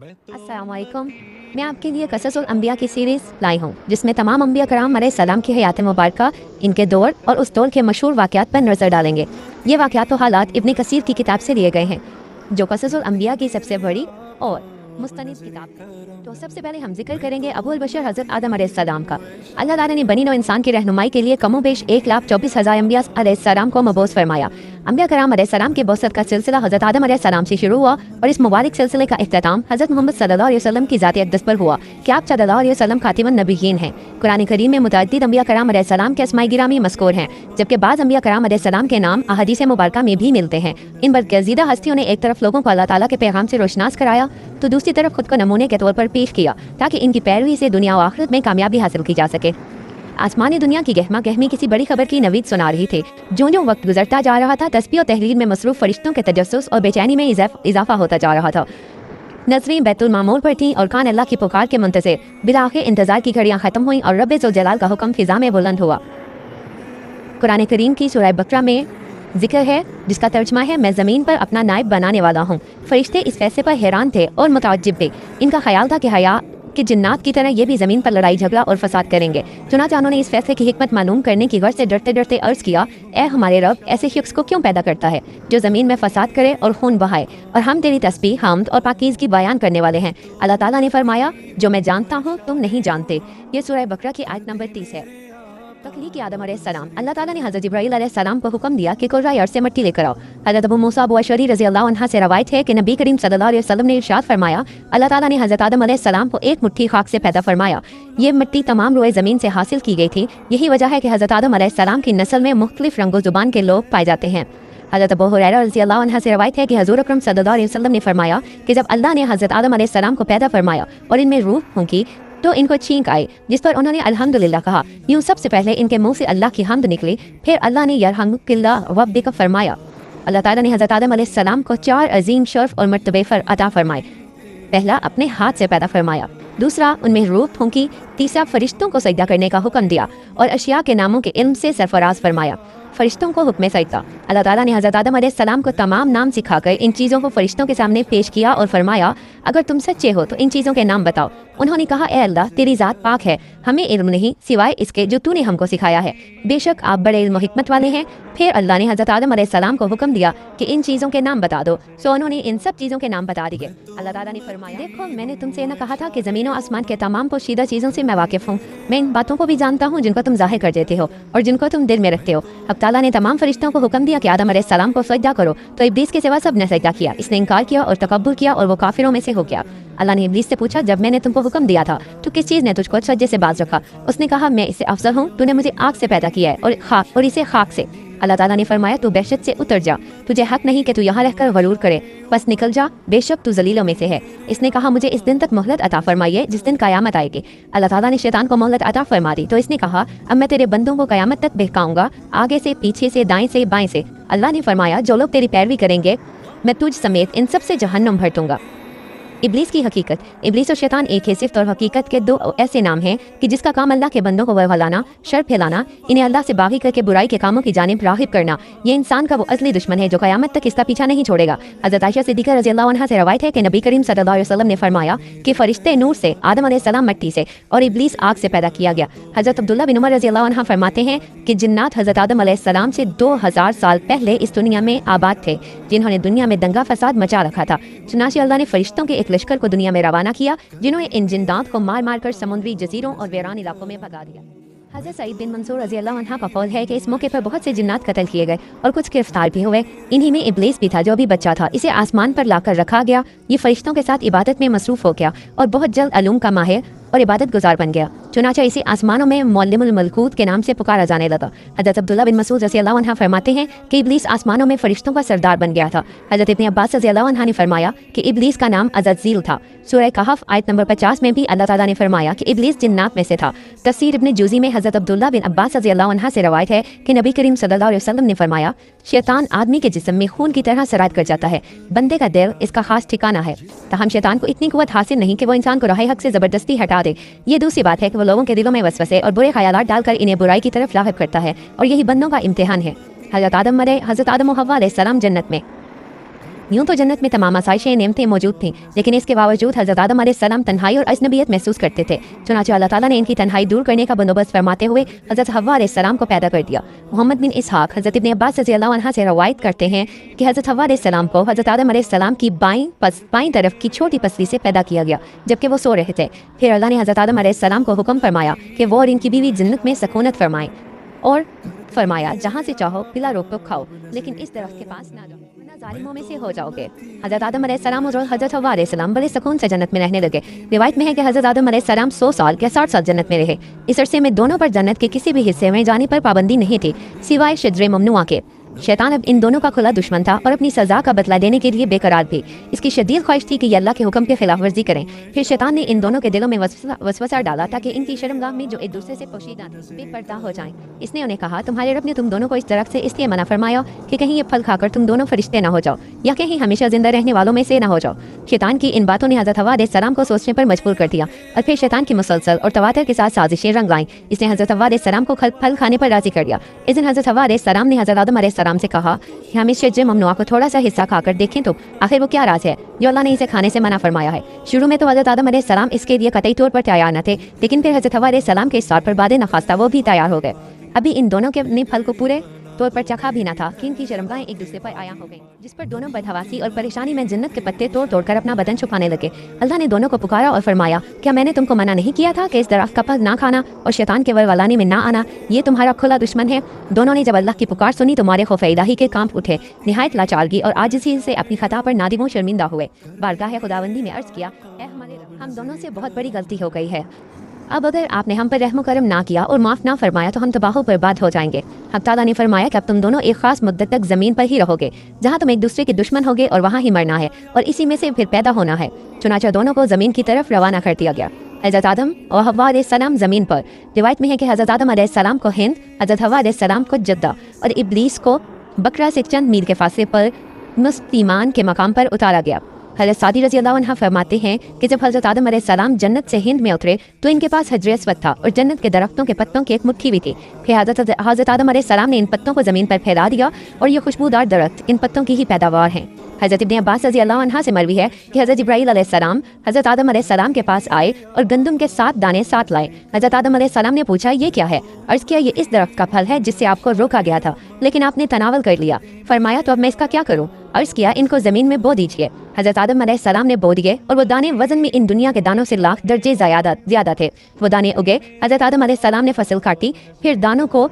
अस्सलामुअलैकुम। मैं आपके लिए कससुल अंबिया की सीरीज़ लाई हूँ जिसमें तमाम अंबिया कराम अलैहिस्सलाम की हयात मुबारका, इनके दौर और उस दौर के मशहूर वाक़यात पर नज़र डालेंगे। ये वाक़यात तो हालात इब्न कसीर की किताब से लिए गए हैं जो कससुल अंबिया की सबसे बड़ी और मुस्तनिद किताब है। तो सबसे पहले हम जिक्र करेंगे अबुल बशर हज़रत आदम अलैहिस्सलाम का। अल्लाह ताला ने बनी नौ इंसान की रहनुमाई के लिए कमोबेश 1,24,000 अंबिया अलैहिस्सलाम को मबूस फरमाया। अंबिया कराम अलैहिस्सलाम के बौसत का सिलसिला हज़रत आदम अलैहिस्सलाम से शुरू हुआ और इस मुबारक सिलसिले का इख्तिताम हज़रत मोहम्मद सल्लल्लाहु अलैहि वसल्लम की ज़ात अक़दस पर हुआ कि आप सल्लल्लाहु अलैहि वसल्लम खातिमुन नबिय्यीन हैं। कुरान करीम में मुतअद्दिद अंबिया कराम अलैहिस्सलाम के अस्माए गिरामी मज़कूर हैं, जबकि बाज़ अंबिया कराम अलैहिस्सलाम के नाम अहादीस मुबारका में भी मिलते हैं। इन बरगज़ीदा हस्तियों ने एक तरफ लोगों को अल्लाह ताला के पैगाम से रोशनास कराया तो दूसरी तरफ खुद को नमूने के तौर पर पेश किया ताकि इनकी पैरवी से दुनिया और आखिरत में कामयाबी हासिल की जा सके। आसमानी दुनिया की गहमा गहमी किसी बड़ी खबर की नवीद सुना रही थी। जो जो वक्त गुजरता जा रहा था तस्बीह और तहरीर में मसरूफ फरिश्तों के तजस्सुस और बेचैनी में इजाफा होता जा रहा था। नजरें बैतुल मामूर पर थीं और कान अल्लाह की पुकार के मुंतज़िर। बिलाखिर इंतजार की घड़ियां खत्म हुई और रब्बे ज़ुल जलाल का हुक्म फिजा में बुलंद हुआ। कुरान करीम की सूरह बकरा में जिक्र है जिसका तर्जमा है, मैं ज़मीन पर अपना नायब बनाने वाला हूँ। फरिश्ते इस फैसले पर हैरान थे और मुताज्जिब थे। इनका ख्याल था कि हया कि जिन्नात की तरह ये भी ज़मीन पर लड़ाई झगड़ा और फसाद करेंगे। चुनांचे उन्होंने इस फैसले की हिकमत मालूम करने की गर्ज से डरते डरते अर्ज़ किया, ए हमारे रब, ऐसे शख्स को क्यों पैदा करता है जो ज़मीन में फसाद करे और खून बहाए, और हम तेरी तस्बीह, हम्द और पाकीज़गी बयान करने वाले हैं। अल्लाह ताला ने फरमाया, जो मैं जानता हूँ तुम नहीं जानते। ये सूरह बकरा की आयत नंबर 30 है। तख्लीक़ आदम अलैहिस्सलाम। अल्लाह ताला ने हज़रत जिब्राईल अलैहिस्सलाम को हुक्म दिया कि कुर्रा अर्श से मिट्टी लेकर आओ। हज़रत अबू मूसा अबू अशअरी रज़ियल्लाहु अन्हा से रवायत है कि नबी करीम सल्लल्लाहु अलैहि वसल्लम ने इरशाद फरमाया, अल्लाह ताला ने हज़रत आदम अलैहिस्सलाम को एक मुट्ठी खाक से पैदा फरमाया। ये मिट्टी तमाम रोए ज़मीन से हासिल की गई थी। यही वजह है कि हज़रत आदम अलैहिस्सलाम की नस्ल में मुख्तलिफ रंगो ज़ुबान के लोग पाए जाते हैं। हज़रत अबू हुरैरा रज़ियल्लाहु अन्हु से रवायत है कि हज़ूर अकरम सल्लल्लाहु अलैहि वसल्लम ने फरमाया कि जब अल्लाह ने हज़रत आदम अलैहिस्सलाम को पैदा फरमाया और इनमें रूह फूंकी तो इनको छींक आई, जिस पर उन्होंने अल्हम्दुलिल्लाह कहा। यूँ सबसे पहले इनके मुंह से अल्लाह की हम्द निकली, फिर अल्लाह ने यरहमुकिल्लाह वब्दिक फरमाया। अल्लाह ताला ने हज़रत आदम अलैहिस्सलाम को 4 अजीम शर्फ और मर्तबे अता फरमाए। पहला, अपने हाथ से पैदा फरमाया। दूसरा, उनमें रूह फूंकी। तीसरा, फरिश्तों को सजदा करने का हुक्म दिया और अशिया के नामों के इल्म से सरफराज फरमाया। फरिश्तों को हुक्म सजदा। अल्लाह ताला ने हज़रत आदम अलैहिस्सलाम को तमाम नाम सिखाकर इन चीज़ों को फरिश्तों के सामने पेश किया और फरमाया, अगर तुम सच्चे हो तो इन चीज़ों के नाम बताओ। उन्होंने कहा, ए अल्लाह, तेरी ज़ात पाक है, हमें इल्म नहीं सिवाय इसके जो तूने हमको सिखाया है। बेशक आप बड़े इल्म हिकमत वाले हैं। फिर अल्लाह ने हज़रत आदम अलैहिस्सलाम को हुक्म दिया कि इन चीज़ों के नाम बता दो। सो उन्होंने इन सब चीज़ों के नाम बता दिए। अल्लाह ताला ने फरमाया, देखो मैंने तुमसे न कहा था कि ज़मीन और आसमान के तमाम पोशीदा चीज़ों से मैं वाकिफ़ हूँ। मैं इन बातों को भी जानता हूँ जिनको तुम जाहिर कर देते हो और जिनको तुम दिल में रखते हो। अब ताला ने तमाम फरिश्तों को हुक्म दिया कि आदम अलैहिस्सलाम को सजदा करो, तो इब्लीस के सिवा सब ने सजदा किया। इसने इनकार किया और तकब्बुर किया और वो काफिरों में से हो गया। अल्लाह ने इब्लीस से पूछा, जब मैंने तुमको हुक्म दिया था तो किस चीज़ ने तुझको सज्जे से बाज रखा? उसने कहा, मैं इससे अफजल हूँ, तूने मुझे आग से पैदा किया है और इसे खाक से। अल्लाह ताला ने फरमाया, तू बेशक से उतर जा, तुझे हक नहीं कि तू यहाँ रहकर गरूर करे, बस निकल जा, बेशक तू जलीलों में से है। इसने कहा, मुझे इस दिन तक मोहलत अता फरमाइए जिस दिन कयामत आएगी। अल्लाह ताला ने शैतान को मोहलत अता फरमा दी तो इसने कहा, अब मैं तेरे बंदों को कयामत तक बहकाऊंगा, आगे से, पीछे से, दाएं से, बाएं से। अल्लाह ने फरमाया, जो लोग तेरी पैरवी करेंगे मैं तुझ समेत इन सब से जहन्नुम भर दूंगा। इब्लीस की हकीकत। इब्लीस और शैतान एक है सिर्फ और हकीकत के दो ऐसे नाम हैं कि जिसका काम अल्लाह के बंदों को बहलाना, शर फैलाना, इन्हें अल्लाह से बागी करके बुराई के कामों की जानिब राग़िब करना। ये इंसान का वो असली दुश्मन है जो क़यामत तक इसका पीछा नहीं छोड़ेगा। हज़रत आयशा सिद्दीक़ा रज़ियल्लाहु अन्हा से रवायत है कि नबी करीम सल्लल्लाहु अलैहि वसल्लम ने फरमाया कि फरिश्ते नूर से, आदम अलैहिस्सलाम मिट्टी से और इब्लीस आग से पैदा किया गया। हज़रत अब्दुल्लाह बिन उमर रज़ियल्लाहु अन्हा फरमाते हैं कि जिन्नात हज़रत आदम अलैहिस्सलाम से 2000 साल पहले इस दुनिया में आबाद थे, जिन्होंने दुनिया में दंगा फसाद मचा रखा था। चुनांचे अल्लाह ने फरिश्तों के एक लश्कर को दुनिया में रवाना किया जिन्होंने इन जिन्नात को मार मार कर समुद्री जजीरों और वीरान इलाकों में भगा दिया। हज़रत सईद बिन मंसूर रज़ियल्लाहु अन्हु का कौल है कि इस मौके पर बहुत से जिन्नात कत्ल किए गए और कुछ गिरफ्तार भी हुए। इन्हीं में इब्लीस भी था जो अभी बच्चा था। इसे आसमान पर लाकर रखा गया। ये फरिश्तों के साथ इबादत में मसरूफ़ हो गया और बहुत जल्द अलूम का माहिर और इबादत गुजार बन गया। चुनांचे इसे आसमानों में मुअल्लिमुल मलकूत के नाम से पुकारा जाने लगा। हज़रत अब्दुल्लाह बिन मसूद रज़ियल्लाहु अन्हु फरमाते हैं कि इब्लीस आसमानों में फरिश्तों का सरदार बन गया था। हज़रत इब्न अब्बास रज़ियल्लाहु अन्हु ने फरमाया कि इब्लीस का नाम अज़ज़ील था। सूरह कहफ आयत नंबर 50 में भी अल्लाह ताला ने फरमाया कि इब्लीस जिन्नात में से था। तफसीर इब्न जूज़ी में हज़रत अब्दुल्लाह बिन अब्बास रज़ियल्लाहु अन्हु से रवायत है कि नबी करीम सल्लल्लाहु अलैहि वसल्लम ने फरमाया, शैतान आदमी के जिस्म में खून की तरह सरायत कर जाता है। बंदे का दिल इसका खास ठिकाना है। ताहम शैतान को इतनी कुव्वत हासिल नहीं कि वो इंसान को राह हक से ज़बरदस्ती हटा दे। ये दूसरी बात है कि वो लोगों के दिलों में वसवसे और बुरे ख्यालात डालकर इन्हें बुराई की तरफ राग़िब करता है और यही बंदों का इम्तिहान है। हज़रत आदम और हव्वा अलैहिस्सलाम जन्नत में। यूं तो जन्नत में तमाम आसाइशें नेमतें मौजूद थीं, लेकिन इसके बावजूद हज़रत आदम अलैहिस्सलाम तन्हाई और अजनबियत महसूस करते थे। चुनांचे अल्लाह ताला ने इनकी तन्हाई दूर करने का बंदोबस्त फरमाते हुए हज़रत हव्वा अलैहिस्सलाम को पैदा कर दिया। मोहम्मद बिन इसहाक हज़रत इब्न अब्बास रज़ियल्लाहु अन्हा से रवायत करते हैं कि हज़रत हव्वा अलैहिस्सलाम को हज़रत आदम अलैहिस्सलाम की बाईं तरफ की छोटी पसली से पैदा किया गया जबकि वो सो रहे थे। फिर अल्लाह ने हज़रत आदम अलैहिस्सलाम को हुक्म फरमाया कि वो और इनकी बीवी जन्नत में सकूनत फरमाएं और फरमाया जहाँ से चाहो पिला रोको खाओ, लेकिन इस दरख्त के पास ना जाओ वरना जालिमों में से हो जाओगे। हज़रत आदम अलैहिस्सलाम और हज़रत हव्वा अलैहिस्सलाम बड़े सुकून से जन्नत में रहने लगे। रिवायत में है कि हज़रत आदम अलैहिस्सलाम 100 साल या 60 साल जन्नत में रहे। इस अरसे में दोनों पर जन्नत के किसी भी हिस्से में जाने पर पाबंदी नहीं थी सिवाय शिजरे ममनुआ के। शैतान अब इन दोनों का खुला दुश्मन था और अपनी सजा का बदला देने के लिए बेकरार भी। इसकी शदीद ख्वाहिश थी कि ये अल्लाह के हुक्म के खिलाफ वर्जी करें। फिर शैतान ने इन दोनों के दिलों में वसवसा डाला ताकि इनकी शर्मगाह में जो एक दूसरे से पोशीदा थे बेपर्दा हो जाएं। इसने उन्हें कहा, तुम्हारे रब ने तुम दोनों को इस दरख्त से इसलिए मना फरमाया कि कहीं ये फल खाकर तुम दोनों फरिश्ते ना हो जाओ या कहीं हमेशा जिंदा रहने वालों में से ना हो जाओ। शैतान की इन बातों ने हज़रत हव्वा अलैहिस्सलाम को सोचने पर मजबूर कर दिया और फिर शैतान की मुसलसल और तवातर के साथ साजिशें रंग लाईं। इसने हज़रत हव्वा अलैहिस्सलाम को फल खाने पर राजी कर दिया। इस दिन हज़रत हव्वा अलैहिस्सलाम ने हज़रत आदम अलैहिस्सलाम से कहा कि हम इस शजरे ममनुआ को थोड़ा सा हिस्सा खाकर देखें तो आखिर वो क्या राज है जो अल्लाह ने इसे खाने से मना फरमाया है। शुरू में तो हज़रत आदम अलैहिस्सलाम इसके लिए कतई तौर पर तैयार न थे, लेकिन फिर हज़रत हव्वा अलैहिस्सलाम के इस्सार पर बादे नखास्ता वो भी तैयार हो गए। अभी इन दोनों के अपने फल को पूरे तौर पर चखा भी न था कि इनकी शर्मगाहें एक दूसरे पर आया हो गई, जिस पर दोनों बदहवासी और परेशानी में जन्नत के पत्ते तोड़ कर अपना बदन छुपाने लगे। अल्लाह ने दोनों को पुकारा और फरमाया, क्या मैंने तुमको मना नहीं किया था कि इस दरख्त का फल ना खाना और शैतान के वरवलाने में ना आना? ये तुम्हारा खुला दुश्मन है। दोनों ने जब अल्लाह की पुकार सुनी तो मारे खौफ इलाही के कांप उठे, निहायत लाचारगी और आजिज़ी से अपनी खता पर नादिम शर्मिंदा हुए। बारगाह खुदावंदी में अर्ज किया, ए हमारे रब, हम दोनों से बहुत बड़ी गलती हो गई है। अब अगर आपने हम पर रहम करम ना किया और माफ़ ना फरमाया तो हम तबाह बर्बाद हो जाएंगे। हक ताला ने फरमाया कि अब तुम दोनों एक खास मुद्दत तक ज़मीन पर ही रहोगे जहाँ तुम एक दूसरे के दुश्मन होगे और वहाँ ही मरना है और इसी में से फिर पैदा होना है। चुनांचे दोनों को ज़मीन की तरफ रवाना कर दिया गया। हज़रत आदम और हव्वा अलैहिस्सलाम ज़मीन पर। रिवायत में है कि हज़रत आदम अलैहिस्सलाम को हिंद, हज़रत हव्वा अलैहिस्सलाम को जद्दा और इब्लीस को बकरा से चंद मील के फासले पर मुस्तिमान के मकाम पर उतारा गया। हज़रत सादी रज़ियल्लाहु अन्हा फरमाते हैं कि जब हज़रत आदम अलैहिस्सलाम जन्नत से हिंद में उतरे तो इनके पास हजर अस्वद था और जन्नत के दरख्तों के पत्तों की एक मुट्ठी भी थी। फिर हज़रत आदम अलैहिस्सलाम ने इन पत्तों को ज़मीन पर फैला दिया और ये खुशबूदार दरख्त इन पत्तों की ही पैदावार हैं। हज़रत इब्न अब्बास रज़ियल्लाहु अन्हा से मरवी है कि हज़रत जिब्राईल अलैहिस्सलाम हज़रत आदम अलैहिस्सलाम के पास आए और गंदम के 7 दाने साथ लाए। हज़रत आदम अलैहिस्सलाम ने पूछा, ये क्या है? अर्ज़ किया, ये इस दरख्त का फल है जिससे आपको रोका गया था लेकिन आपने तनावल कर लिया। फरमाया, तो अब मैं इसका क्या करूँ? अर्ज़ किया, इनको ज़मीन में बो दीजिए। हज़रत आदम अलैहिस्सलाम ने बो दिए और वो दाने वज़न में इन दुनिया के दानों से लाख दर्जे ज़्यादा थे। वो दाने उगे। हज़रत आदम अलैहिस्सलाम ने फसल काटी, फिर दानों को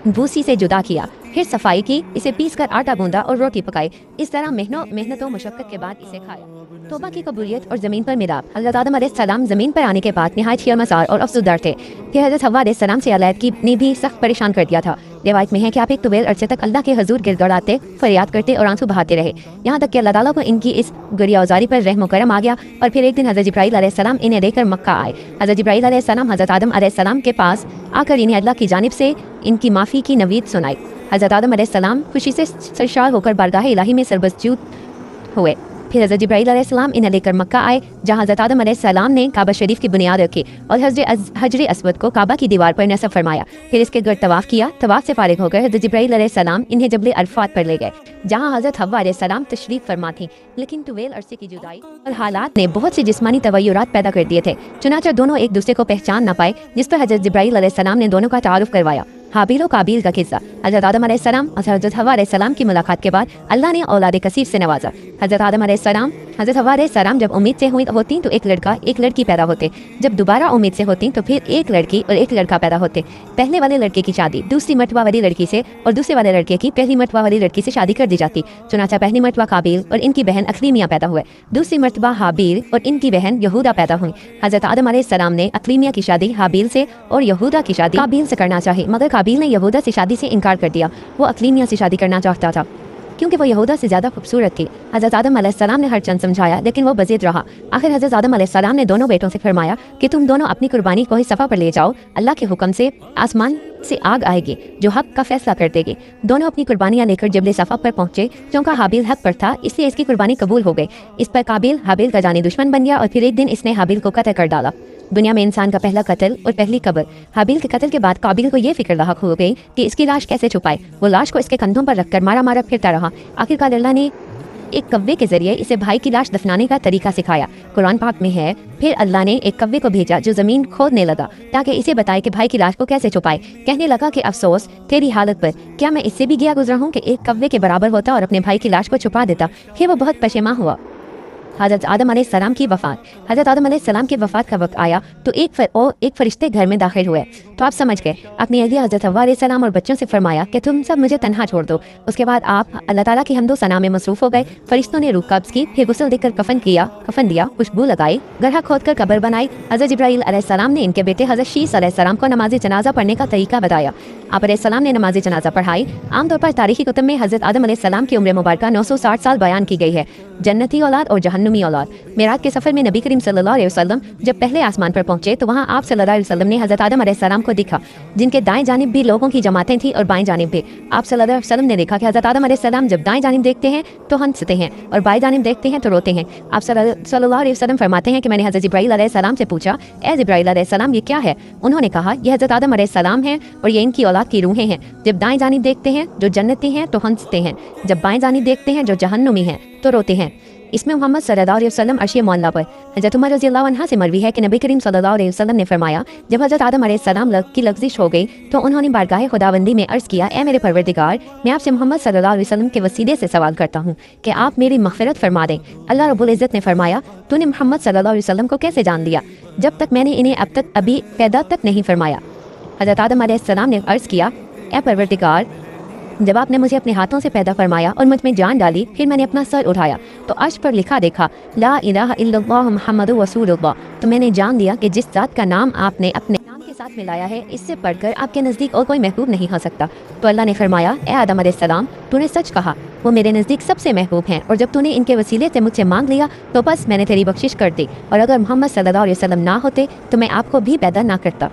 भूसी से जुदा किया, फिर सफाई की, इसे पीस कर आटा गूंदा और रोटी पकाई। इस तरह मेहनतों मुशक्कत के बाद इसे खाया। तौबा की कबूलियत और ज़मीन पर मिलाप। हज़रत आदम अलैहिस्सलाम ज़मीन पर आने के बाद निहायत शर्मसार और अफसुरदार थे। फिर हज़रत हव्वा अलैहिस्सलाम से अलैदगी ने भी सख्त परेशान कर दिया था। रिवायत में है कि आप एक तवील अरसे तक अल्लाह के हजूर गिड़गड़ाते, फरियाद करते और आंसू बहाते रहे, यहाँ तक कि अल्लाह ताला को इनकी इस गुरियाज़ारी पर रहम करम आ गया। और फिर एक दिन हज़रत जिब्राईल अलैहिस्सलाम इन्हें लेकर मक्का आए। हज़रत जिब्राईल अलैहिस्सलाम हज़रत आदम अलैहिस्सलाम के पास आकर इन्हें अल्लाह की जानिब से इनकी माफ़ी की नवीद सुनाई। हज़रत आदम अलैहिस्सलाम खुशी से सरशार होकर बारगाह इलाही में सरबसजूद हुए। फिर हज़रत जिब्राईल अलैहिस्सलाम इन्हें लेकर मक्का आए, जहाँ हज़रत आदम अलैहिस्सलाम ने काबा शरीफ की बुनियाद रखी और हजर अस्वद को काबा की दीवार पर नस्ब फरमाया। फिर इसके गर्द तवाफ़ किया। तवाफ़ से फारिग होकर हज़रत जिब्राईल अलैहिस्सलाम इन्हें जबल अरफात पर ले गए, जहाँ हज़रत हव्वा अलैहिस्सलाम तशरीफ़ फरमा थी। लेकिन तवील अरसे की जुदाई और हालात ने बहुत से जिस्मानी तवय्युरात पैदा कर दिए थे। चुनांचे दोनों एक दूसरे को पहचान न पाए, जिस पर हज़रत जिब्राईल अलैहिस्सलाम ने दोनों का तारुफ करवाया। हाबिल और काबिल का किस्सा। हज़रत आदम अलैहिस्सलाम और हज़रत हव्वा अलैहिस्सलाम की मुलाकात के बाद अल्लाह ने औलाद कसीर से नवाजा। हज़रत आदम अलैहिस्सलाम हज़रत हव्वा अलैहिस्सलाम जब उम्मीद से होती तो एक लड़का एक लड़की पैदा होते, जब दोबारा उम्मीद से होती तो फिर एक लड़की और एक लड़का पैदा होते। पहले वाले लड़के की शादी दूसरी मर्तबा वाली लड़की से और दूसरे वाले लड़के की पहली मर्तबा वाली लड़की से शादी कर दी जाती। चुनांचे पहली मर्तबा काबिल और इनकी बहन अक्लीमिया पैदा हुए, दूसरी मर्तबा हाबिल और इनकी बहन यहूदा पैदा हुई। हज़रत आदम अलैहिस्सलाम ने अक्लीमिया की शादी हाबिल से और यहूदा की शादी काबिल से करना चाही, मगर काबिल ने यहूदा से शादी से इनकार कर दिया। वो अक्लीमिया से शादी करना चाहता था क्योंकि वो यहूदा से ज़्यादा खूबसूरत थी। हज़रत आदम अलैहिस्सलाम ने हर चंद समझाया, लेकिन वो बज़िद रहा। आखिर हज़रत आदम अलैहिस्सलाम ने दोनों बेटों से फरमाया कि तुम दोनों अपनी कुर्बानी को ही सफ़ा पर ले जाओ, अल्लाह के हुक्म से आसमान से आग आएगी जो हक का फैसला कर देगी। दोनों अपनी कुर्बानियाँ लेकर जबल सफ़ा पर पहुँचे, क्योंकि हाबिल हक पर था इसलिए इसकी कुर्बानी कबूल हो गई। इस पर काबिल हाबिल का जानी दुश्मन बन गया और फिर एक दिन इसने हाबिल को कत्ल कर डाला। दुनिया में इंसान का पहला कत्ल और पहली कब्र। हाबिल के कत्ल के बाद काबिल को ये फिक्र लाहक हो गई कि इसकी लाश कैसे छुपाए। वो लाश को इसके कंधों पर रखकर मारा मारा फिरता रहा। आखिरकार अल्लाह ने एक कव्वे के जरिए इसे भाई की लाश दफनाने का तरीका सिखाया। कुरान पाक में है, फिर अल्लाह ने एक कव्वे को भेजा जो जमीन खोदने लगा ताकि इसे बताए कि भाई की लाश को कैसे छुपाए। कहने लगा कि अफसोस तेरी हालत पर, क्या मैं इससे भी गया गुजरा हूँ कि एक कव्वे के बराबर होता और अपने भाई की लाश को छुपा देता। फिर वो बहुत पशेमा हुआ। हज़रत आदम अलैहिस्सलाम की वफ़ात। हज़रत आदम अलैहिस्सलाम की वफ़ात का वक्त आया तो एक फरिश्ते घर में दाखिल हुए। तो आप समझ गए, अपनी अहलिया हज़रत हव्वा अलैहिस्सलाम और बच्चों से फरमाया कि तुम सब मुझे तन्हा छोड़ दो। उसके बाद आप अल्लाह ताला की हम्दो सना में मसरूफ़ हो गए। फरिश्तों ने रूह कब्ज़ की, फिर गुस्ल देकर कफन दिया, खुशबू लगाई, गड्ढा खोदकर कब्र बनाई। हज़रत जिब्राईल अलैहिस्सलाम ने इनके बेटे हज़रत शीस अलैहिस्सलाम को नमाज़ जनाजा पढ़ने का तरीका बताया। आप अलैहिस्सलाम ने नमाज जनाजा पढ़ाई। आमतौर पर तारीखी कुतुब में हज़रत आदम अलैहिस्सलाम की उम्र मुबारक 960 साल बयान की गई है। जन्नती औलाद और जहन्नुमी औलाद। मेराज के सफ़र में नबी करीम सल्लल्लाहु अलैहि वसल्लम जब पहले आसमान पर पहुंचे तो वहां आप सल्लल्लाहु अलैहि वसल्लम ने हज़रत आदम अलैहिस्सलाम को देखा, जिनके दाएं जानिब भी लोगों की जमातें थीं और बाएं जानिब भी। आप सल्लल्लाहु अलैहि वसल्लम ने देखा कि हज़रत आदम अलैहिस्सलाम जब दाएं जानिब देखते हैं तो हंसते हैं और बाएं जानिब देखते हैं तो रोते हैं। आप सल्लल्लाहु अलैहि वसल्लम फरमाते हैं कि मैंने हज़रत जिब्राईल अलैहिस्सलाम से पूछा, ए जिब्राईल अलैहिस्सलाम ये क्या है? उन्होंने कहा, यह हज़रत आदम अलैहिस्सलाम हैं और ये इनकी औलाद की रूहें हैं। जब दाएं जानिब देखते हैं जो जन्नती हैं तो हंसते हैं, जब बाएं जानिब देखते हैं जो जहन्नुमी हैं तो रोते हैं। इसमें मोहम्मद सल्लल्लाहु अलैहि वसल्लम अर्श मौला पर। हज़रत उमर रज़ियल्लाहु अन्हा से मरवी है कि नबी करीम सल्लल्लाहु अलैहि वसल्लम ने फरमाया, जब हज़रत आदम अलैहिस्सलाम की लग़ज़िश हो गई तो उन्होंने बारगाह खुदाबंदी में अर्ज़ किया, ए मेरे परवरदिगार, मैं आपसे मोहम्मद सल्लल्लाहु अलैहि वसल्लम के वसीले से सवाल करता हूँ कि आप मेरी मग़फ़िरत फरमा दें। अल्लाह रब्बुल इज़्ज़त ने फरमाया, तूने मोहम्मद सल्लल्लाहु अलैहि वसल्लम को कैसे जान लिया जब तक मैंने इन्हें अब तक अभी पैदा तक नहीं फरमाया। हज़रत आदम अलैहिस्सलाम ने अर्ज़ किया, ए परवरदिगार, जब आपने मुझे अपने हाथों से पैदा फरमाया और मुझ में जान डाली, फिर मैंने अपना सर उठाया तो अर्श पर लिखा देखा, ला इलाहा इल्लल्लाह मुहम्मदुर रसूलुल्लाह। तो मैंने जान लिया कि जिस ज़ात का नाम आपने अपने नाम के साथ मिलाया है, इससे पढ़कर आपके नज़दीक और कोई महबूब नहीं हो सकता। तो अल्लाह ने फरमाया, ए आदम अलैहिस्सलाम, तूने सच कहा, वो मेरे नज़दीक सबसे महबूब हैं और जब तूने इनके वसीले से मुझसे मांग लिया तो बस मैंने तेरी बख्शिश कर दी, और अगर मोहम्मद सल्लल्लाहु अलैहि वसल्लम ना होते तो मैं आपको भी पैदा ना करता।